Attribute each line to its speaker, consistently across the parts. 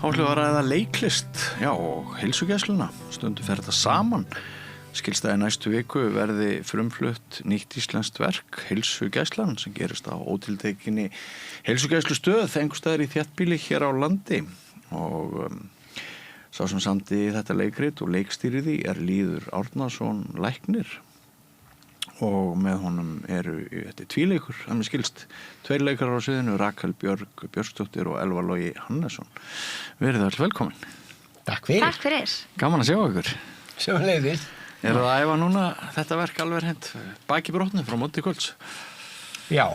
Speaker 1: ætlum við að ræða leiklist, já, og heilsugæsluna. Stundum fer þetta saman. Skilst að í næstu viku verði frumflutt nýtt íslenskt verk, Heilsugæslan, sem gerist á ótiltekinni heilsugæslustöð einhvers staðar í þéttbýli hér á landi. Og sá sem samdi þetta leikrit og leikstýriði Lýður Árnason læknir. Og með honum þetta tvíleikur, það með skilst, 2 leikarar á sviðinu, Rakel Björg Björnsdóttir og Elvar Logi Hannesson. Verið öll velkomin.
Speaker 2: Takk fyrir.
Speaker 3: Takk fyrir.
Speaker 1: Gaman að sjá ykkur.
Speaker 2: Sömuleiðis.
Speaker 1: Það að æfa núna þetta verk alveg hent baki brotnu frá móti kvölds?
Speaker 2: Já,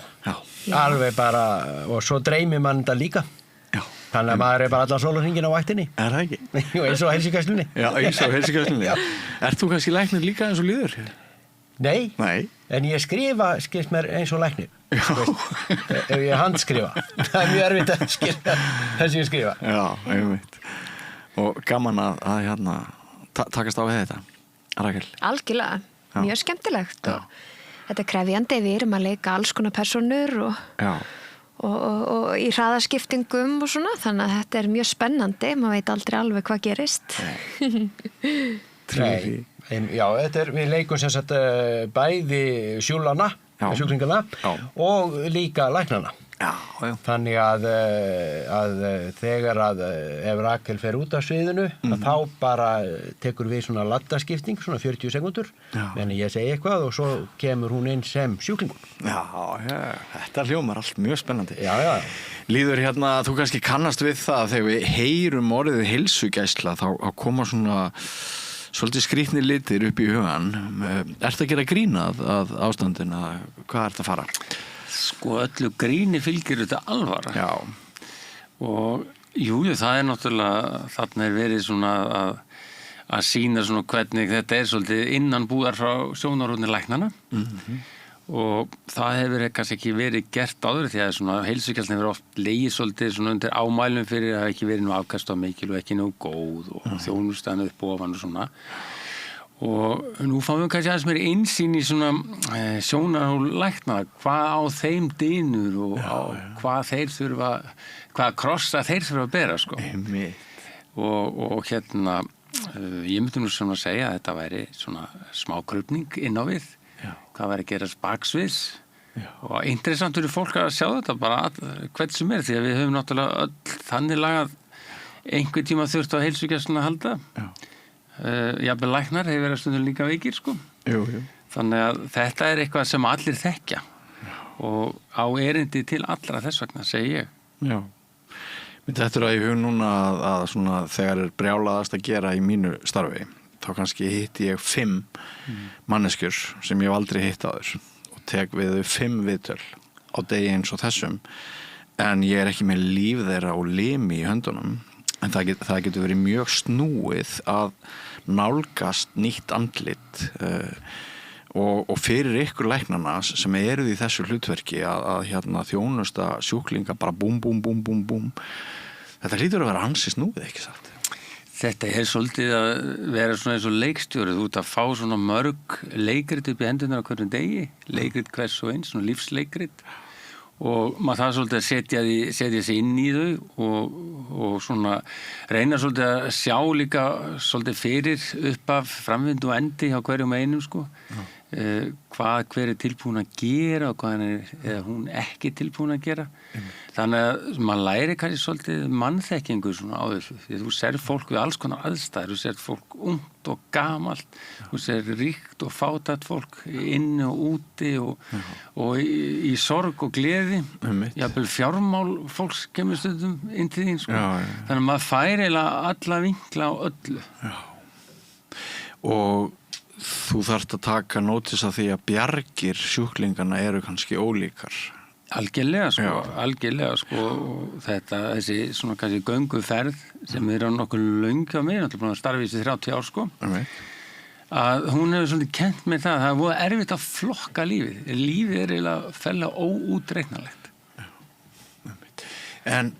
Speaker 2: alveg bara, og svo dreymir mann þetta líka.
Speaker 1: Já.
Speaker 2: Þannig að maður bara allan sólarhringinn á vaktinni.
Speaker 1: Það ekki?
Speaker 2: Jú, eins og heilsugæslunni.
Speaker 1: Já, eins og heilsugæslunni. Ert þú kannski læknir líka eins og Lýður?
Speaker 2: Nei, en ég skrifa, skilst mér eins og læknir. Ef ég handskrifa. Það er mjög erfitt að skilja þess ég skrifa.
Speaker 1: Já, einmitt. Og gaman að takast á við þetta, Rakel.
Speaker 3: Algjörlega, mjög skemmtilegt. Þetta krefjandi, við erum að leika alls konar persónur og í hraðaskiptingum og svona, þannig að þetta er mjög spennandi, maður veit aldrei alveg hvað gerist.
Speaker 2: Nei. Já, við leikum sem sagt bæði sjúklingana og líka læknana.
Speaker 1: Já.
Speaker 2: Þannig að þegar ef Rakel fer út af sviðinu, þá bara tekur við svona laddaskipting, svona 40 sekúndur, en ég segi eitthvað og svo kemur hún inn sem sjúklingur.
Speaker 1: Já, þetta hljómar allt mjög spennandi.
Speaker 2: Já.
Speaker 1: Lýður, þú kannski kannast við það þegar við heyrum orðið heilsugæsla, þá koma svona svolítið skrýtnir litir upp í hugan. Ertu að gera grín að ástandinu? Hvað ertu að fara?
Speaker 4: Sko, öllu gríni fylgir þetta alvara.
Speaker 1: Já.
Speaker 4: Og jú, það er náttúrulega, þarna verið svona að sýna svona hvernig þetta svolítið innan búðar frá sjónarhorni læknanna. Og það hefur kannski ekki verið gert áður því að svona heilsugæslan hefur oft legið svolítið svona undir ámælum fyrir að ekki verið nú afkast á mikil og ekki nú góð og þjónustan upp ofan og svona. Og nú fáum við kannski aðeins meiri innsýn í svona sjónarhorni lækna, hvað á þeim dynur og hvað þeir þurfa, hvað krossa þeir þurfa að bera, sko. Og ég myndi nú svona að segja að þetta væri svona smá krufning inn á við. Hvað var að gerast baksviðs og interessant fyrir fólk að sjá þetta bara hvern sem því að við höfum náttúrulega öll þannig lagað einhver tíma þurft á heilsugæsluna að halda. Jafnvel læknar hefur verið stundum líka veikir, sko.
Speaker 1: Jú. Þannig
Speaker 4: að þetta er eitthvað sem allir þekkja og á erindi til allra þess vegna, segi ég.
Speaker 1: Já. Þetta að ég hug núna að svona þegar brjálaðast að gera í mínu starfi, þá kannski hitti ég 5 manneskjur sem ég hef aldrei hitt áður og tek við 5 viðtöl á degi eins og þessum, en ég ekki með líf þeirra og limi í höndunum, en það getur verið mjög snúið að nálgast nýtt andlit og fyrir ykkur læknana sem eru í þessu hlutverki að þjónusta sjúklinga bara búm. Þetta hlýtur að vera ansi snúið, ekki satt?
Speaker 4: Þetta svolítið að vera svona eins og leikstjórið, út að fá svona mörg leikrit upp í hendunar á hverjum degi, leikrit hvers og eins, svona lífsleikrit, og maður það svolítið að setja sig inn í þau og svona reyna svolítið að sjá líka svolítið fyrir upp af framvindu og endi hjá hverjum einum, sko. Hvað hver tilbúin að gera og hvað er hún ekki tilbúin að gera. Þannig að maður læri kannski svolítið mannþekkingu svona á þessu. Því þú ser fólk við alls konar aðstæður, þú ser fólk ungt og gamalt, þú ser ríkt og fátækt fólk inni og úti og í sorg og gleði. Jafnvel fjármál fólks kemur stundum inn til þín, sko. Þannig að maður fær eiginlega alla vinkla á öllu.
Speaker 1: Og þú þarft að taka nótis af því að bjargir sjúklingana eru kannski ólíkar.
Speaker 4: Algjörlega, sko. Þessi svona kannski gönguferð sem á nokkuð löng hjá mig, náttúrulega búin að starfa í þessi 30 ár, sko. Að hún hefur svolítið kennt mér það er voða erfitt að flokka lífið. Lífið eiginlega fellega óútreiknanlegt.
Speaker 1: En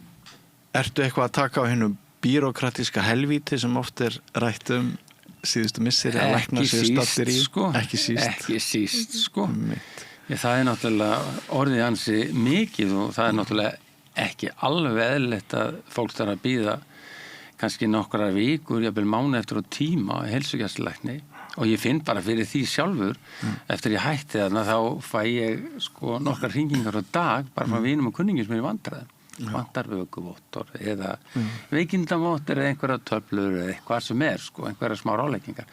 Speaker 1: ertu eitthvað að taka á hinum bírókratíska helvíti sem oft rætt síðustu misseri að lækna sér stattir í? Ekki síst, sko. Það náttúrulega orðið ansi mikið og það náttúrulega ekki alveg eðlilegt að fólk þarf að bíða
Speaker 4: kannski nokkra vikur, jafnvel mánuð eftir á tíma heilsugæslulækni og ég finn bara fyrir því sjálfur eftir ég hætti þarna þá fæ ég sko nokkrar hringingar á dag bara frá vinum og kunningum sem ég vandræði vantar vökuvottor eða veikindavottor eða einhverja töflur eða eitthvað sem sko, einhverja smá ráleikingar.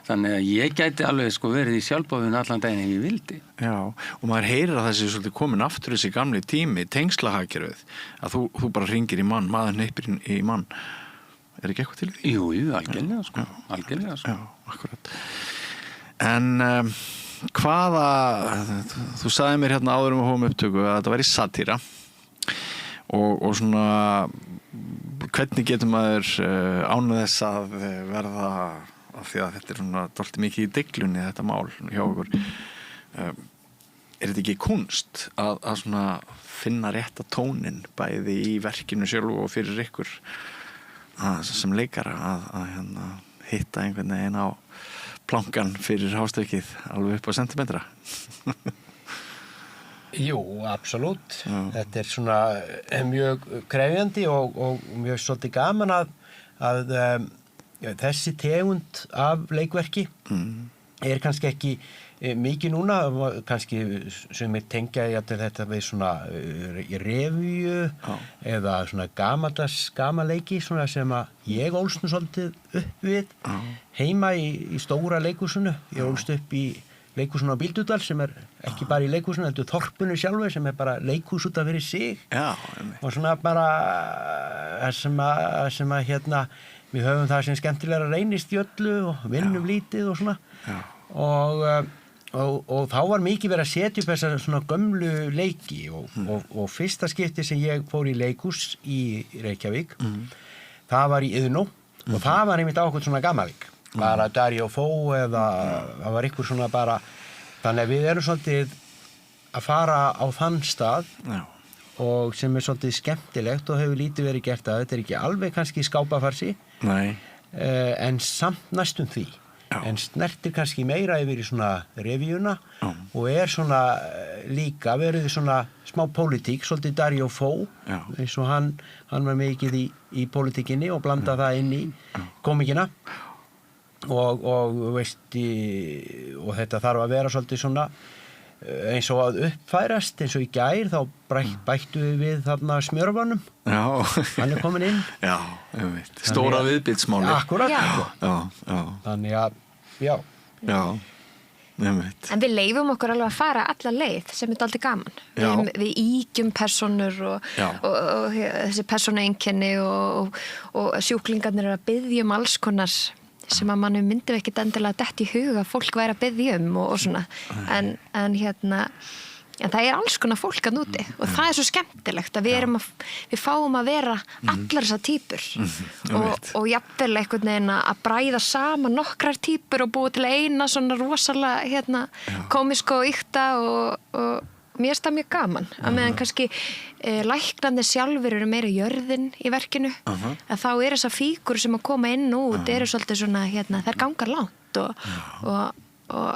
Speaker 4: Þannig að ég gæti alveg sko verið í sjálfbóðinu allan daginn ef ég vildi.
Speaker 1: Já, og maður heyrir að þessi svolítið komin aftur þessi gamli tími, tengslahagkerfið, að þú bara hringir í mann, maður hneipir í mann. Er ekki eitthvað til því?
Speaker 4: Jú, algjörlega sko, algjörlega sko.
Speaker 1: Já, akkurat. En þú sagði mér hérna áður við hófum upptöku að þetta væri satíra. Og svona hvernig getur maður ánað þess að verða af því að þetta er svona dálítið mikið í deiglunni þetta mál hjá okkur er þetta ekki kunst að svona finna rétta tónin bæði í verkinu sjálf og fyrir ykkur sem leikara að hérna, hitta einhvern veginn á plankan fyrir hástökið alveg upp á sentimetra?
Speaker 2: Jú, absolutt. Þetta er svona mjög krefjandi og mjög svolítið gaman að þessi tegund af leikverki er kannski ekki mikið núna, kannski sem tengja þetta við svona revíu eða svona gamalleiki svona sem að ég ólst nú svolítið upp við heima í stóra leikhúsinu. Ég ólst upp í leikhúsinu á Bíldudal sem er ekki bara í leikhúsinu, þetta er þorpinu sjálfu sem er bara leikhús út af fyrir sig. Já, og svona bara sem að hérna við höfum það sem skemmtilega reynist í öllu og vinnum lítið og svona. Og þá var mikið verið að setja upp þessar svona gömlu leiki og fyrsta skipti sem ég fór í leikhús í Reykjavík það var í Iðnó og það var einmitt ákveð svona gamalleik. Bara Dario Fó eða það var ykkur svona bara þannig að við erum svolítið að fara á þann stað og sem er svolítið skemmtilegt og hefur lítið verið gert að þetta er ekki alveg kannski skápafarsi en samt næstum því en snertir kannski meira yfir í svona revíuna og er svona líka verið svona smá pólitík, svolítið Dario Fó eins og hann var mikið í pólitíkinni og blanda það inn í komikina og veist og þetta þarf að vera svolítið svona eins og að uppfærast eins og í gær þá bættu við þarna smjörvanum hann er komin inn
Speaker 1: stóra viðbitsmáli
Speaker 2: akkurat þannig að
Speaker 3: en við leifum okkur alveg að fara alla leið sem er dálítið gaman við ígjum personur og þessi persónueinkenni og sjúklingarnir eru að biðja alls konar sem að mann myndi ekkert endilega dett í huga að fólk væri að biðja og svona en hérna en það er alls konar fólk að núti og það er svo skemmtilegt að við fáum að vera allar þessar týpur og jafnvel einhvern veginn að bræða saman nokkrar týpur og búa til eina svona rosalega komiska og ykta og mér finnst það mjög gaman að meðan kannski læknarnir sjálfur eru meira jörðin í verkinu að þá er þessar fígur sem að koma inn og út eru svolítið svona þær gangar langt og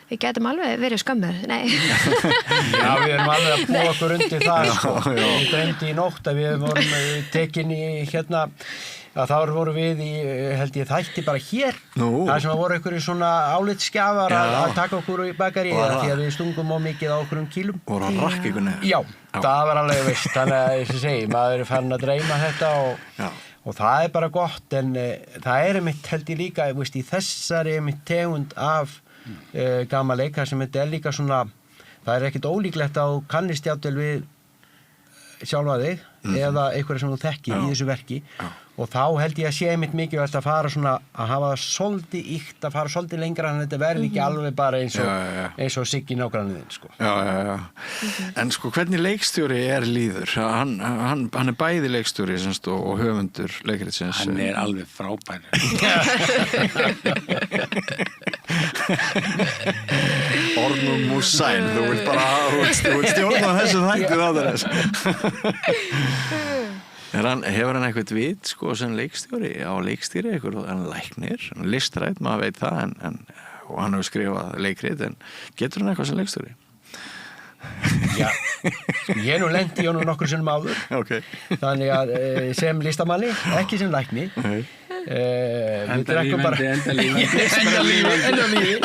Speaker 3: við getum alveg verið skömmur
Speaker 2: Já, við erum alveg að búa okkur undir það Ég dreymdi í nótt að við vorum tekin í að þá voru við í, held ég, þætti bara hér það sem voru ykkur í svona álitsskjafar að taka okkur í bakari því að við stungum á mikið á okkur kílum
Speaker 1: voru að rakka ykkur neður
Speaker 2: Já, það var alveg veist þannig að ég segi, maður er farin að dreyma þetta og það er bara gott en það er einmitt held ég líka veist, í þessari einmitt tegund af gamalleik sem þetta er líka svona það er ekkert ólíklegt að kannist jafnvel við sjálfa þig eða einhverja sem þú þekkir í þessu verki og þá held ég að sé einmitt mikilvægt að fara svona að hafa það svolítið að fara svolítið lengra en þetta verði ekki alveg bara eins og Siggi nágranniðinn sko.
Speaker 1: En sko hvernig leikstjóri er Lýður? Hann er bæði leikstjóri og höfundur leikritsins.
Speaker 4: Hann er alveg frábær.
Speaker 1: Ornum Músæn, þú vilt stjórna þessu þætti þáttarins. Hefur hann eitthvað vit sko sem leikstjóri á leikstýri eitthvað, hann læknir, hann listrætt, maður veit það og hann hefur skrifað leikrit en getur hann eitthvað sem leikstjóri?
Speaker 2: Já, Ég er nú lent í honum nokkur sinnum áður.
Speaker 1: Okay.
Speaker 2: Þannig að sem listamanni, ekki sem lækni.
Speaker 4: Enda
Speaker 2: lífi.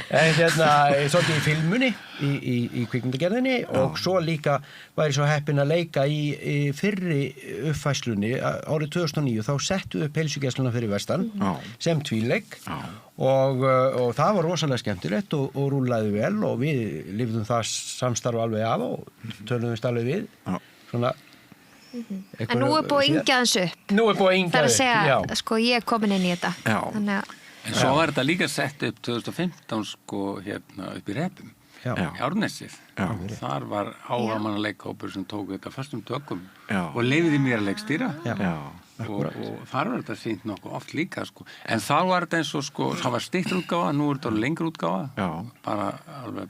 Speaker 2: En svolítið í filmunni, í kvikmyndagerðinni og svo líka var ég svo heppinn að leika í fyrri uppfæslunni árið 2009, þá settu upp heilsugæsluna fyrir vestan sem tvíleik og það var rosalega skemmtilegt og rúllaði vel og við lifðum það samstarf alveg af og töluðumst alveg við. Svona
Speaker 3: En nú búið að yngja þessu upp.
Speaker 2: Nú búið að yngja
Speaker 3: upp. Það að segja, sko, ég komin inn í þetta.
Speaker 1: Já.
Speaker 4: En svo var þetta líka sett upp 2015 sko upp í Repum í Árnessið. Þar var áhugamannaleikhópur sem tók þetta fastum tökum og leyfði mér að leikstýra. Og þar var þetta sýnt nokkuð oft líka sko. En þá var þetta eins og sko, það var styttur útgáfa, nú er þetta lengri útgáfa. Bara alveg,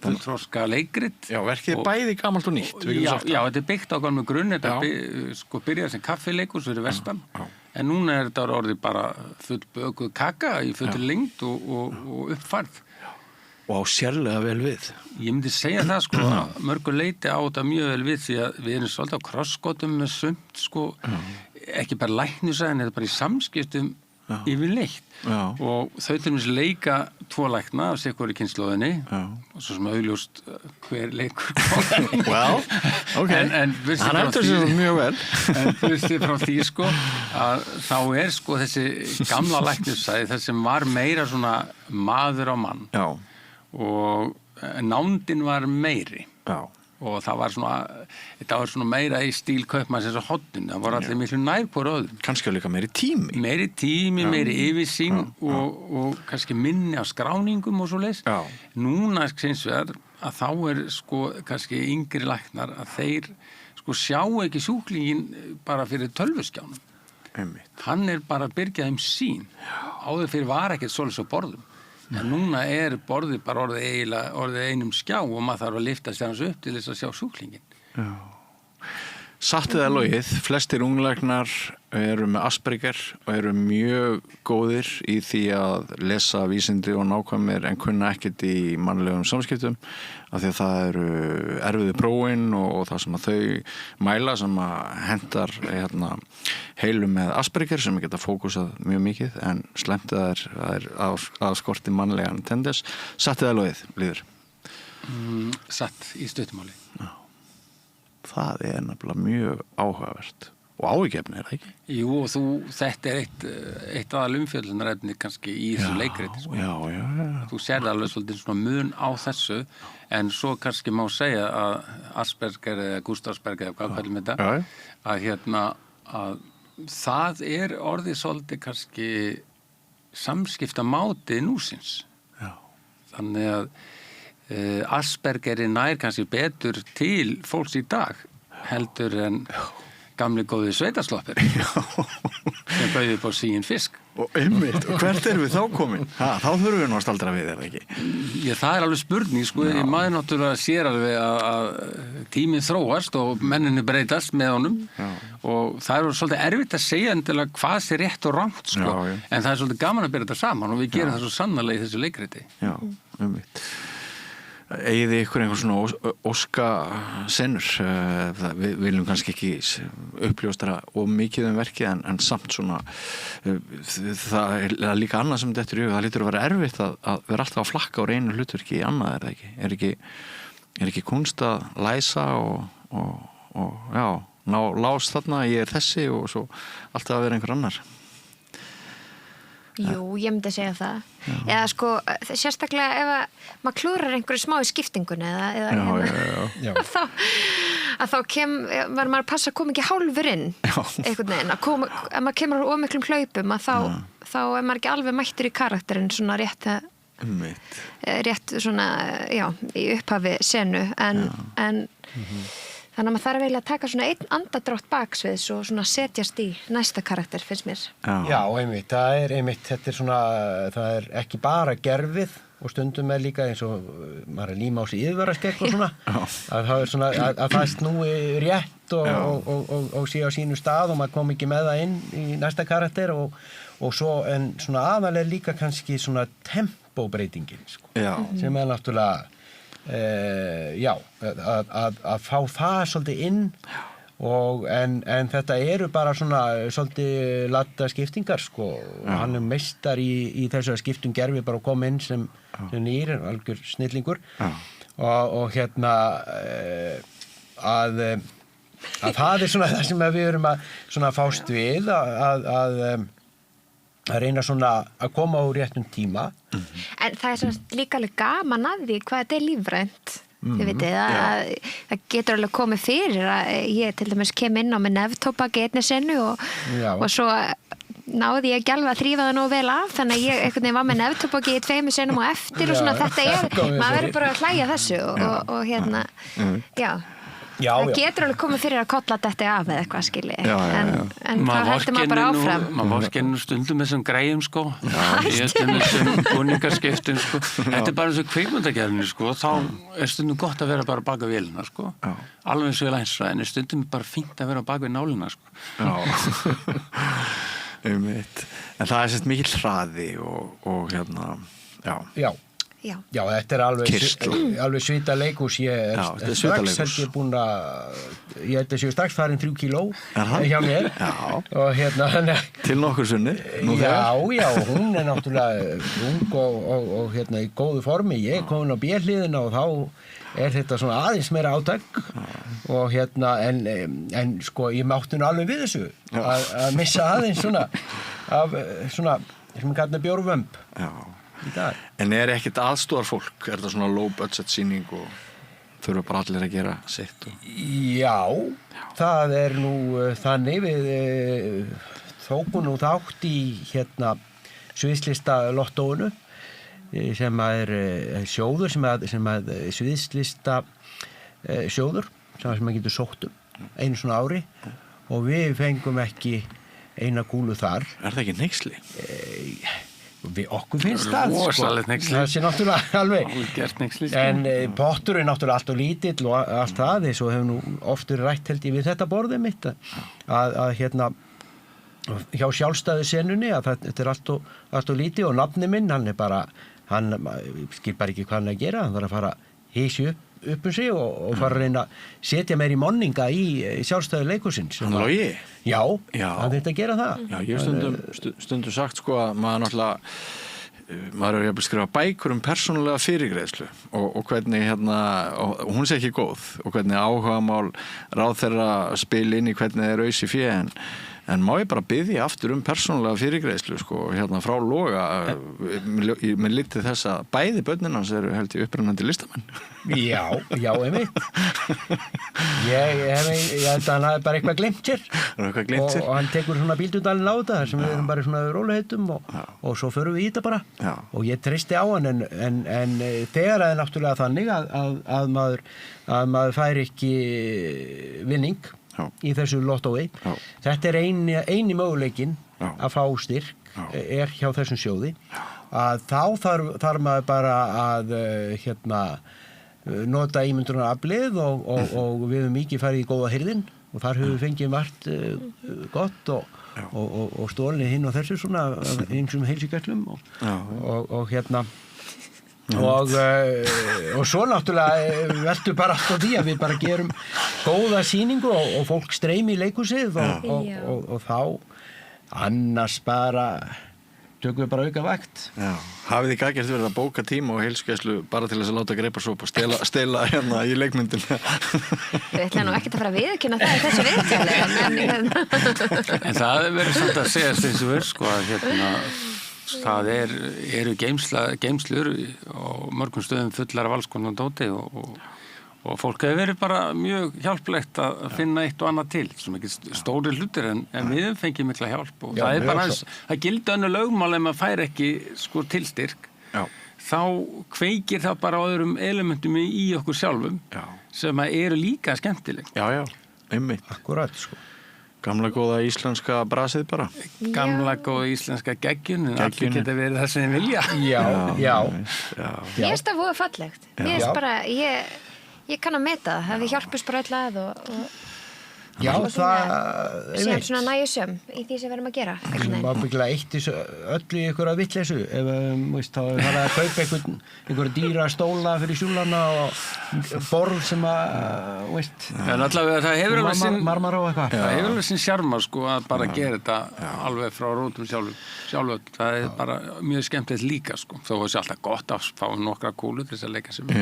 Speaker 4: fullþroska leikrit.
Speaker 1: Já, verkið bæði gamalt og nýtt.
Speaker 4: Já, þetta byggt á gamlu grunn, þetta sko byrjaði sem kaffileikur fyrir vestan. En núna er þetta orðið bara full bökuð kaka í full lengd og uppfærð.
Speaker 1: Og á sérlega vel við.
Speaker 4: Ég myndi segja það sko, að mörgur leiti á þetta mjög vel við því að við erum svolítið á krossgótum með sumt sko, ekki bara læknisæðin, þetta bara í samskiptum yfirleitt. Og þau til dæmis leika tvo lækna af sikkur í kynslóðinni og svo sem augljóst hver leikur
Speaker 1: Well, okay.
Speaker 4: En
Speaker 1: hann heldur sér mjög vel.
Speaker 4: En fyrstu frá því sko að þá er sko þessi gamla læknisæði þess sem var meira svona maður á mann og nándin var meiri og það var svona meira í stíl kaupmanns eins og hotnin, það voru allir miklu nær hvor öðrum.
Speaker 1: Kannski líka meiri tími.
Speaker 4: Meiri yfirsýn og kannski minni á skráningum og svoleiðis. Núna hins vegar að þá er sko kannski yngri læknar að þeir sko sjá ekki sjúklingin bara fyrir tölvuskjánum. Hann er bara að byrgja þeim sýn. Áður fyrir var ekkert svoleiðis á borðum. En núna er borðið bara orðið einum skjá og maður þarf að lyfta sig hans upp til þess að sjá sjúklingin.
Speaker 1: Satt eða logið, flestir unglæknar eru með Asperger og eru mjög góðir í því að lesa vísindi og nákvæmir en kunna ekkert í mannlegum samskiptum af því að það eru erfiðu prófin og það sem að þau mæla sem að hendar heilum með Asperger sem geta fókusað mjög mikið en slemt það er að skorti mannlegan tendens. Satt eða logið, Lýður?
Speaker 4: Satt í stuttumáli.
Speaker 1: Það er nefnilega mjög áhugavert og áhyggjuefni, er það ekki?
Speaker 4: Jú, og þetta er eitt aðal umfjöllunarefni kannski í þessu leikriti. Sko.
Speaker 1: Já.
Speaker 4: Þú sérði alveg svolítið svona mun á þessu, en svo kannski má segja að Asperger eða Gustafsberger eða hvað kallum þetta, að það er orðið svolítið kannski samskiptamáti núsins. Þannig að Asperger nær kannski betur til fólks í dag heldur en gamli góði sveitasloppir sem bauði upp á síinn fisk.
Speaker 1: Og einmitt, og hvert erum við þá komin? Þá þurfum við nú að staldra við, er það ekki?
Speaker 4: Það er alveg spurning, sko, maður náttúrulega sér alveg að tíminn þróast og menninni breytast með honum og það er svolítið erfitt að segja endilega hvað sé rétt og rangt, sko, en það er svolítið gaman að byrja þetta saman og við gerum það svo sannarlega í þessu leikriti.
Speaker 1: Já, einmitt. Eigið þið ykkur einhver svona óskasennur? Við viljum kannski ekki uppljóstra of mikið verkið en samt svona það er líka annað sem dettur í hug. Það lítur að vera erfitt að vera alltaf að flakka úr einu hlutverki í annað, er það ekki? Er ekki kunst að læsa og ná lás þarna, ég er þessi og svo alltaf að vera einhver annar?
Speaker 3: Jú, ég myndi að segja það. Eða sko, sérstaklega ef maður klúrar einhverju smá í skiptingunni þá verður maður að passa að koma ekki hálfur inn einhvern veginn. Ef maður kemur á miklum hlaupum þá er maður ekki alveg mættur í karakterinn svona rétt svona, í upphafi senu en þannig að maður þarf eiginlega að taka svona einn andadrátt baksviðs og svona setjast í næsta karakter, finnst mér.
Speaker 2: Já, einmitt, þetta er svona, það er ekki bara gerfið og stundum er líka eins og maður er líma á sig yfirvaraskegg og svona, að það er svona, að það snúi rétt og sé á sínu stað og maður kom ekki með það inn í næsta karakter og svo, en svona aðalega líka kannski svona tempóbreytingin, sko, sem er náttúrulega að fá það svolítið inn en þetta eru bara svona svolítið latta skiptingar sko. Hann meistar í þessu að skiptum gerfi bara að koma inn sem nýr, algjör snillingur og hérna að það svona það sem við erum að svona fást við að reyna svona að koma á réttum tíma.
Speaker 3: En það svona líka alveg gaman að því hvað þetta lífrænt. Þið vitið að það getur alveg komið fyrir að ég til dæmis kem inn á með neftóbak í einni sinnu og svo náði ég ekki alveg að þrífa það nógu vel af þannig að ég einhvern veginn var með neftóbaki í 2 sinnum og eftir og svona þetta maður verður bara að hlæja þessu og hérna, það getur alveg komið fyrir að kolla þetta af eða eitthvað skilji en það heldur maður bara áfram
Speaker 4: maður vorkennir stundum þessum græjum sko í þessum búningarskiptum sko þetta bara eins og kvikmyndagerðinni sko þá stundum gott að vera bara baka vélina sko alveg eins og ég lænsra en stundum bara fínt að vera baka við nálina sko
Speaker 1: en það sett mikill hraði og hérna
Speaker 2: Já, þetta alveg svita leikhús ég strax held ég búin að ég held að séu strax farin 3 kíló hjá mér og hérna
Speaker 1: til nokkur sunni
Speaker 2: já, hún náttúrulega ung og hérna í góðu formi ég komin á B-hliðina og þá þetta svona aðeins meira átak og hérna en sko ég mátti nú alveg við þessu að missa aðeins svona af svona sem við kallum bjórvömb
Speaker 1: En ekkert aðstoðarfólk? Það svona low budget sýning og þurfa bara allir að gera sitt?
Speaker 2: Já, það nú þannig við tókum nú þátt í hérna sviðslista lottóinu sem sjóður sem sviðslista sjóður sem maður getur sótt einu svona ári og við fengum ekki eina kúlu þar.
Speaker 1: Það ekki hneyksli?
Speaker 2: Við okkur finnst það sko. Það sé náttúrulega alveg en pottur náttúrulega allt og lítill og allt það þess og hefur nú oftur rætt held ég við þetta borðið mitt að hérna hjá sjálfstæðu senunni að þetta allt og lítið og nafni minn hann skil bara ekki hvað hann að gera hann þarf að fara hísi upp sig og fara að reyna að setja meir í monninga í sjálfstæðu leikhúsins
Speaker 1: Logi?
Speaker 2: Já, hann þetta að gera það
Speaker 1: Já, ég hef stundum sagt sko að maður náttúrulega maður hefur að skrifa bækur persónulega fyrirgreiðslu og hvernig hérna, og hún sé ekki góð og hvernig áhugamál ráðherra spil inn í hvernig þeir ausi fé en má ég bara biðja aftur persónulega fyrirgreiðslu sko, hérna frá Loga mér lítið þess að bæði börnin hans eru held ég upprennandi listamenn
Speaker 2: Já, einmitt ég held að hann hafi bara eitthvað gleymt sér og hann tekur svona bíldudalinn á þetta þar sem við erum bara svona róliheitum og svo förum við í þetta bara og ég treysti á hann en þegar það náttúrulega þannig að maður fær ekki vinning í þessu lottói þetta eini möguleikin að fá styrk hjá þessum sjóði að þá þarf maður bara að hérna nota ímyndunaraflið og við höfum mikið farið í góða hirðin og þar höfum við fengið margt gott og stólni hinn og þessu svona einsum heilsugæslum og hérna og svo náttúrulega veldur bara allt á því að við bara gerum góða sýningu og fólk streymi í leikhúsið og þá annars bara tökum við bara auka vakt
Speaker 1: Hafið þið gagert verið að bóka tíma og heilsugæslu bara til þess að láta greipa svo og stela hérna í leikmyndin
Speaker 3: Við ætlum nú ekkert að fara að viðurkenna það í þessu viðtali
Speaker 4: En það verður samt að segja eins og sko að hérna það eru geymslur og mörgum stöðum fullar af alls konar dóti og fólk hefur verið bara mjög hjálplegt að finna eitt og annað til sem ekki stóri hlutir en við fengið mikla hjálp og það bara það gildi önnur lögmál ef maður fær ekki sko tilstyrk þá kveikir það bara á öðrum elementum í okkur sjálfum sem eru líka skemmtileg
Speaker 1: Já, einmitt
Speaker 2: Akkurat sko
Speaker 1: Gamla góða íslenska brasið bara
Speaker 4: Gamla góða íslenska geggjun en allir geta verið það sem þið vilja
Speaker 2: Já
Speaker 3: Mér finnst það voða fallegt Mér finnst bara, ég kann að meta það við hjálpumst bara öll að
Speaker 2: Já, það
Speaker 3: sem svona nægjusöm í því sem við erum að gera
Speaker 2: Má byggla eitt þessu öllu í einhverja vitleysu ef þá er það að kaupa einhverja dýra stóla fyrir sjúlana og borð sem að
Speaker 4: En allavega það hefur alveg sinn
Speaker 2: marmar og eitthvað
Speaker 4: Það hefur alveg sinn sjarma sko að bara gera þetta alveg frá rótum sjálfu það er bara mjög skemmtilegt líka sko þó er alltaf gott að fá nokkra kúlur til þess að leika sem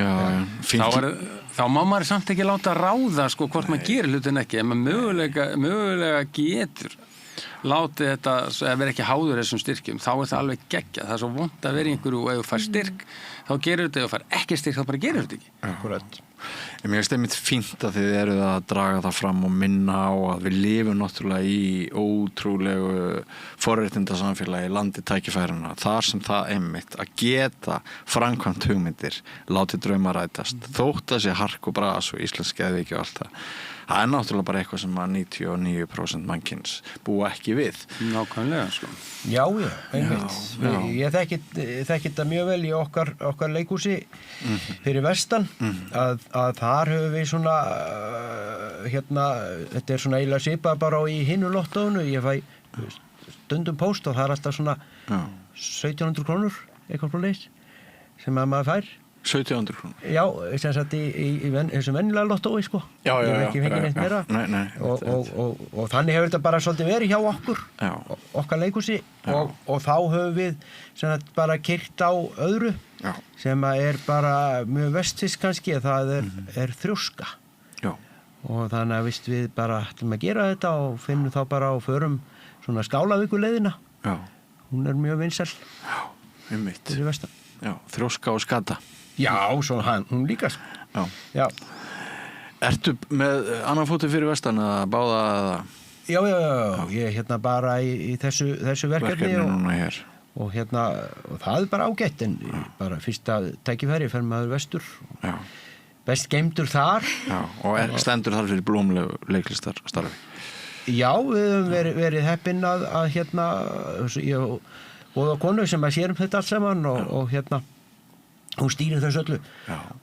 Speaker 4: þá má maður samt ekki láta ráða sko hvort maður gerir hlutin ekki ef maður mögulega getur látið þetta ef vera ekki háður þessum styrkjum þá er það alveg geggjað það er svo vont að vera í einhverju og ef þú fær styrk þá gerur þetta ef þú fær ekki styrk þá bara gerur þetta ekki
Speaker 2: Akkurat
Speaker 1: Mér finnst einmitt fínt að þið eruð að draga það fram og minna á að við lifum náttúrulega í ótrúlegu forréttindasamfélagi landi tækifæruna þar sem það einmitt að geta framkvæmt hugmyndir látið drauma rætast þótt að sé hark og bras og íslensk geðveiki og allt það er náttúrulega bara eitthvað sem að 99% mannkins búa ekki við
Speaker 4: Nákvæmlega sko
Speaker 2: Já, einmitt Ég þekki þetta mjög vel í okkar leikhúsi fyrir vestan að þar höfum við svona þetta er svona eiginlega svipað bara í hinu lottónu ég fæ stundum póst og það er alltaf svona 1700 krónur eitthvað leys sem að maður fær
Speaker 1: 1700 krónur?
Speaker 2: Já, sem sagt í þessum venjulega lottói sko
Speaker 1: Já,
Speaker 2: ég hef ekki fengið neitt meira og þannig hefur þetta bara svolítið verið hjá okkur okkar leikhúsi og þá höfum við sem sagt bara keyrt á öðru sem að er bara mjög vestfisk kannski það er þrjóska og þannig að við bara ætlum að gera þetta og finnum þá bara og förum svona Skálavíkurleiðina hún er mjög vinsæl
Speaker 1: einmitt
Speaker 2: fyrir vestan
Speaker 1: þrjóska og skata
Speaker 2: Já, svo hún líka sko Já
Speaker 1: Ertu með annan fótið fyrir vestan að báða eða?
Speaker 2: Já, ég er bara í þessu verkefni
Speaker 1: núna hér
Speaker 2: og og það er bara ágætt en bara fyrsta tækifæri fer maður vestur best geymdur þar
Speaker 1: og stendur þar fyrir blómlegu leiklistarstarfi
Speaker 2: Já, við höfum verið heppin að ég og konu sem að sér þetta allt saman og hún stýrir þessu öllu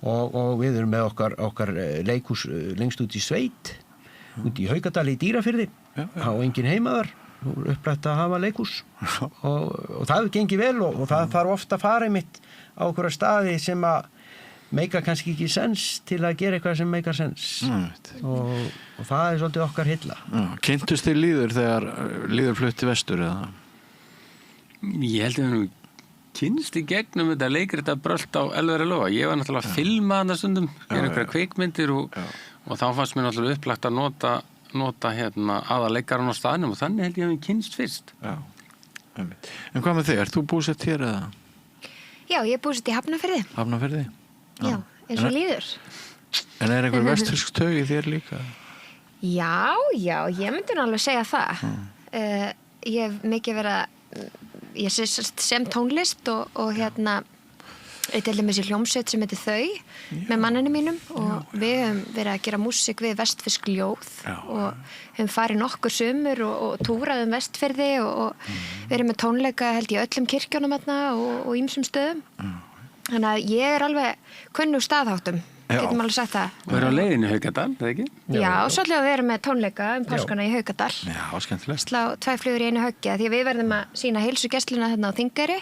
Speaker 2: og við erum með okkar leikhús lengst út í sveit út í Haukadal í Dýrafirði á engin heimaðar upprætt að hafa leikhús og það hefur gengið vel og það þarf ofta að fara einmitt á okkur staði sem að meika kannski ekki sens til að gera eitthvað sem meikar sens og það er svolítið okkar hilla
Speaker 1: Kynntust þið Lýður þegar Lýður flutti vestur eða?
Speaker 4: Ég held að við kynst í gegnum þetta leikrita brölt á Elvera Lóa. Ég var náttúrulega að filma þarna stundum, gera einhverja kvikmyndir og þá fannst mér náttúrulega upplagt að nota aðaleikaran á staðnum og þannig held ég að við kynst fyrst.
Speaker 1: En hvað með þig? Ert þú búsett hér eða?
Speaker 3: Já, ég er búsett í Hafnarfirði.
Speaker 1: Hafnarfirði?
Speaker 3: Já, eins og Lýður.
Speaker 1: En er einhver vestfirsk tau í þér líka?
Speaker 3: Já, ég myndi nú alveg segja það. Ég hef mikið verið að ég sem tónlist og ég til dæmis í hljómsveit sem heitir Þau með manninu mínum og við höfum verið að gera músík við vestfirsk ljóð og höfum farið nokkur sumur og túrað Vestfirði og verið með tónleika held ég öllum kirkjónum og ýmsum stöðum þannig að ég er alveg kunnug staðháttum getum alveg sagt það
Speaker 4: og eru á leiðinu í Haukadal, eða ekki?
Speaker 3: Já, og svolítið að vera með tónleika páskana í Haukadal
Speaker 1: Já, skemmtilegt
Speaker 3: slá 2 flugur í einu höggi því að við verðum að sýna heilsugæsluna þarna á Þingeyri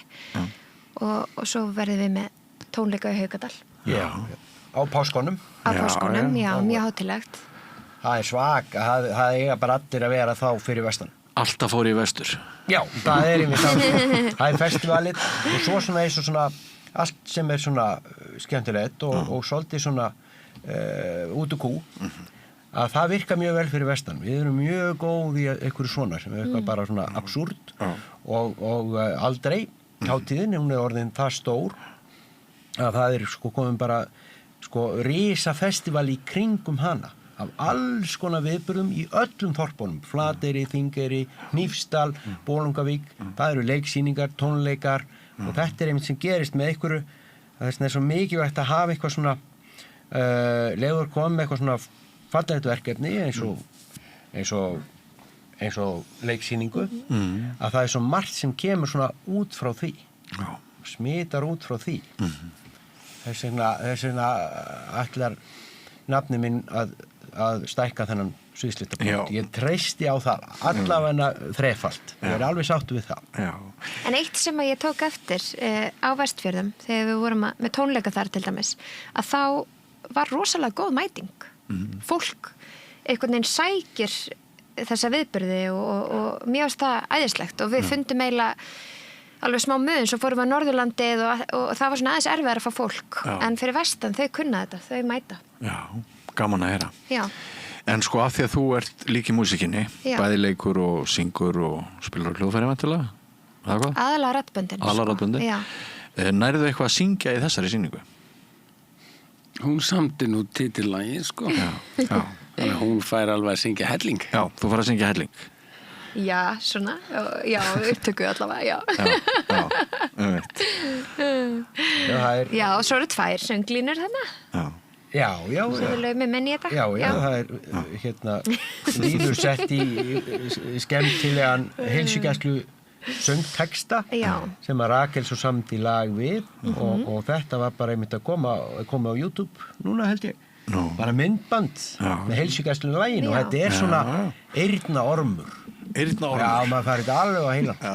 Speaker 3: og svo verðum við með tónleika í Haukadal
Speaker 2: Já, á páskunum
Speaker 3: já, mjög hátilegt
Speaker 2: Það er svak, það eiga bara allir að vera þá fyrir vestan
Speaker 1: Alltaf fór í vestur
Speaker 2: Já, það er einmitt það er festivalið og svo svona eins og svona allt sem er svona skemmtilegt og svolítið svona út og kú að það virka mjög vel fyrir vestan við erum mjög góð í einhverju svona sem er eitthvað bara svona absúrt og aldrei hátíðin, hún er orðin það stór að það er sko komin bara sko risa festival í kringum hana af alls konar viðburðum í öllum þorpunum Flateyri, Þingeyri, Hnífsdal Bolungavík, það eru leiksýningar, tónleikar og þetta er einmitt sem gerist með einhverju þess að það er svo mikilvægt að hafa eitthvað svona leiður kom með eitthvað svona fallegt verkefni eins og leiksýningu að það er svo margt sem kemur svona út frá því smitar út frá því þess vegna ætlar nafni minn að að stækka þennan sviðslitapunkt. Ég treysti á það allavega þrefalt. Ég er alveg sáttu við það.
Speaker 1: Já.
Speaker 3: En eitt sem að ég tók eftir á Vestfjörðum, þegar við vorum með tónleika þar til dæmis, að þá var rosalega góð mæting. Fólk einhvern veginn sækir þessa viðburði og mér finnst það æðislegt og við fundum eiginlega alveg smá mun, svo fórum við á Norðurlandið og það var svona aðeins erfiðar að fá fólk. En fyrir vestan, þau kunna þetta, þau mæta.
Speaker 1: Já, gaman að heyra.
Speaker 3: Já. En
Speaker 1: sko af því að þú ert líka í músikinni, bæði leikur og syngur og spilar á hljóðfæri vantilega, það hvað?
Speaker 3: Aðalega raddböndin.
Speaker 1: Aðalega raddböndin?
Speaker 3: Já.
Speaker 1: Nærðu eitthvað að syngja í þessari sýningu?
Speaker 4: Hún samdi nú titillagi, sko.
Speaker 1: Já.
Speaker 4: Þannig að hún fær alveg að syngja helling.
Speaker 1: Já, þú fær að syngja helling.
Speaker 3: Já, svona. Já, upptöku allavega, já.
Speaker 1: Já, veit.
Speaker 3: Já, og svo eru 2 sönglínur þarna.
Speaker 2: Já.
Speaker 3: Svo við lögum menn í þetta.
Speaker 2: Já, það er líður sett í skemmtilegan heilsugæslu söngteksta sem að Rakel svo samt í lag við og þetta var bara einmitt að koma á YouTube núna held ég. Bara myndband með heilsugæslu laginu og þetta er svona eyrnaormur.
Speaker 1: Eyrnaormur?
Speaker 2: Já, maður farið þetta alveg á heilan.
Speaker 1: Já.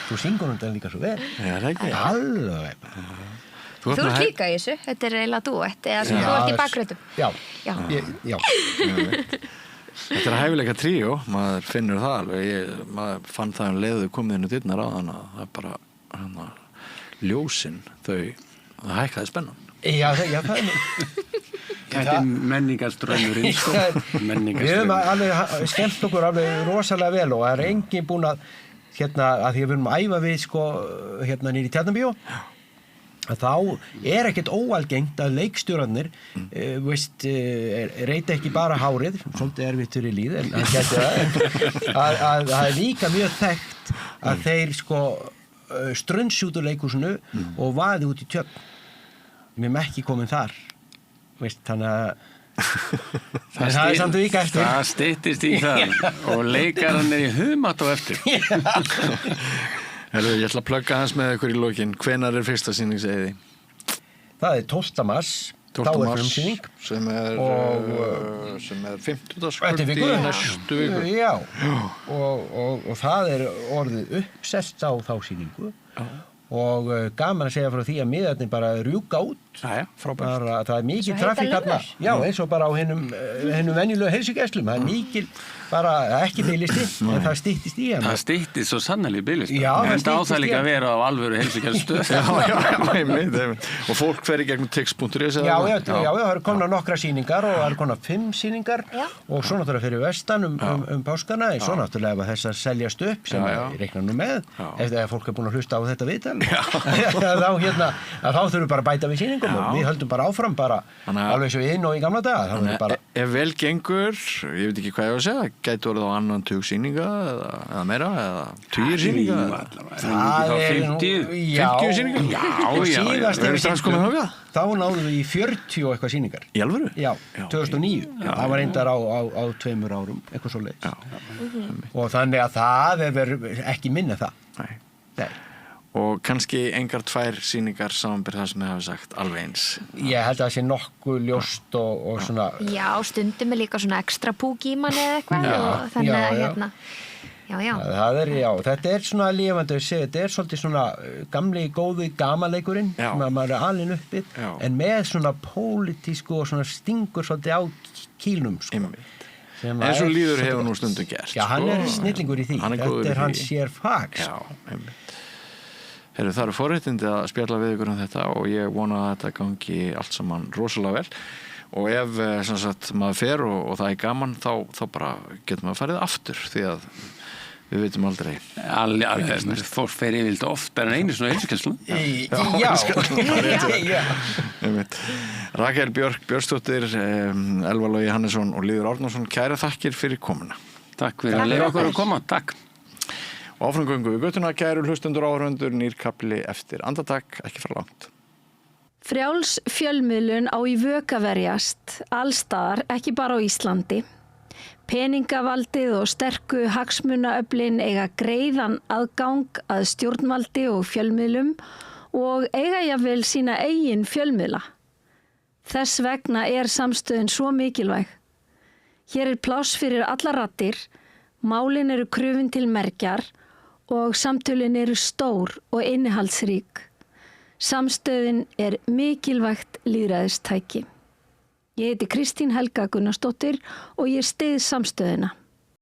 Speaker 2: Þú syngur þetta líka svo vel.
Speaker 1: Já, það ekki.
Speaker 2: Alveg.
Speaker 3: Þú ert líka í þessu, þetta er eiginlega duett eða þú ert í bakgröndum.
Speaker 2: Já.
Speaker 1: Þetta er hæfileika tríó, maður finnur það alveg, maður fann það leiðu komið inn og dyrnar á þannig að það er bara ljósin, það hækkaði spennan.
Speaker 2: Já, það er
Speaker 4: Þetta er menningarströmmurinn, sko.
Speaker 2: Við höfum alveg skemmt okkur alveg rosalega vel og það er enginn búin að því að við erum að æfa við, sko, nýri í Tjarnarbíó, að þá er ekkert óalgengt að leikstjórarnir reyta ekki bara hárið, svolítið erfitt fyrir líð, en hann gæti það, að það er líka mjög þekkt að þeir, sko, strunsi út úr leikhúsinu og vaði út í Tjörn. Við erum ekki komin þar, þannig að það er samt vika eftir.
Speaker 4: Það styttist í það og leikaran er í humat og eftir.
Speaker 1: Ég ætla að plugga hans með ykkur í lokin. Hvenær er fyrsta sýning, segið þið?
Speaker 2: Það er 12. mars.
Speaker 1: 12. mars, sem er 50.
Speaker 2: viku.
Speaker 1: Næstu viku.
Speaker 2: Já, og það er orðið uppsest á þá sýningu. Og gaman að segja frá því að miðarnir bara rjúka út.
Speaker 1: Frábært.
Speaker 2: Það er mikið trafík þarna. Já, eins og bara á hinum venjulegu heilsugæslum. Það er mikið, bara ekki biðlisti, en það styttist í hann.
Speaker 4: Það styttist svo sannarlega í biðlisti.
Speaker 2: Já,
Speaker 4: en það áþæg líka að vera á alvöru heilsugæslustöð.
Speaker 1: Já, og fólk fer í gegnum tix.is.
Speaker 2: Já, það eru komna nokkra sýningar og það eru komna 5 sýningar og svo náttúrulega fyrir vestan páskana, en svo náttúrulega ef þessar seljast upp sem ég reikna nú með, eftir að fólk er búin að hlusta á þetta viðtal. Þá þurfum bara að bæta við sýningum og við höldum bara áfram alveg svo inn og í gamla daga.
Speaker 1: Ef vel gengur, ég veit ekki hvað ég var að segja, gætu orðið á annan 20 sýninga eða meira, eða 20 sýninga.
Speaker 2: Það er
Speaker 1: 50 sýningar?
Speaker 2: Já.
Speaker 1: Við erum strax komið þangað.
Speaker 2: Þá náðum við í 40 og eitthvað sýningar.
Speaker 1: Í alvöru?
Speaker 2: Já, 2009. Það var reyndar á 2 árum, eitthvað svo leiðis. Og þannig að það er ekki minna það. Nei.
Speaker 1: Og kannski engar 2 sýningar samanber það sem þið hafi sagt alveg eins.
Speaker 2: Ég held að það sé nokkuð ljóst og svona.
Speaker 3: Já, stundum er líka svona ekstra púk í manni eða eitthvað og þannig að Já.
Speaker 2: Þetta er svona lifandi, þetta er svolítið svona gamli góði gamaleikurinn sem að maður er alinn uppið, en með svona pólitísku og svona stingur svolítið á kýlnum, sko.
Speaker 1: En svo líður hefur nú stundum gert.
Speaker 2: Já, hann er snillingur í því. Þetta er hans sér fag.
Speaker 1: Já, það eru forréttindi að spjalla við ykkur þetta og ég vona að þetta gangi allt saman rosalega vel og ef sem sagt, maður fer og það er gaman þá bara getur maður farið aftur því að við veitum aldrei.
Speaker 4: Fólk fer yfirleitt oftar en einu svona heilsugæslu.
Speaker 2: Já.
Speaker 1: Rakel Björnsdóttir, Elvar Logi Hannesson og Lýður Árnason, kæra þakkir fyrir komuna.
Speaker 4: Takk fyrir að leyfa okkur að koma. Takk.
Speaker 1: Og áframgöngu við göttuna, kæru hlustendur áhorfendur, nýr kafli eftir andartak, ekki fara langt.
Speaker 5: Frjáls fjölmiðlun á í vök að verjast, allstaðar, ekki bara á Íslandi. Peningavaldið og sterku hagsmunaöflin eiga greiðan aðgang að stjórnvaldi og fjölmiðlum og eiga jafnvel sína eigin fjölmiðla. Þess vegna samstöðin svo mikilvæg. Hér pláss fyrir alla raddir, málin eru krufin til mergjar og samtölin eru stór og innihaldsrík. Samstöðin mikilvægt lýðræðistæki. Ég heiti Kristín Helga Gunnarsdóttir og ég styð samstöðina.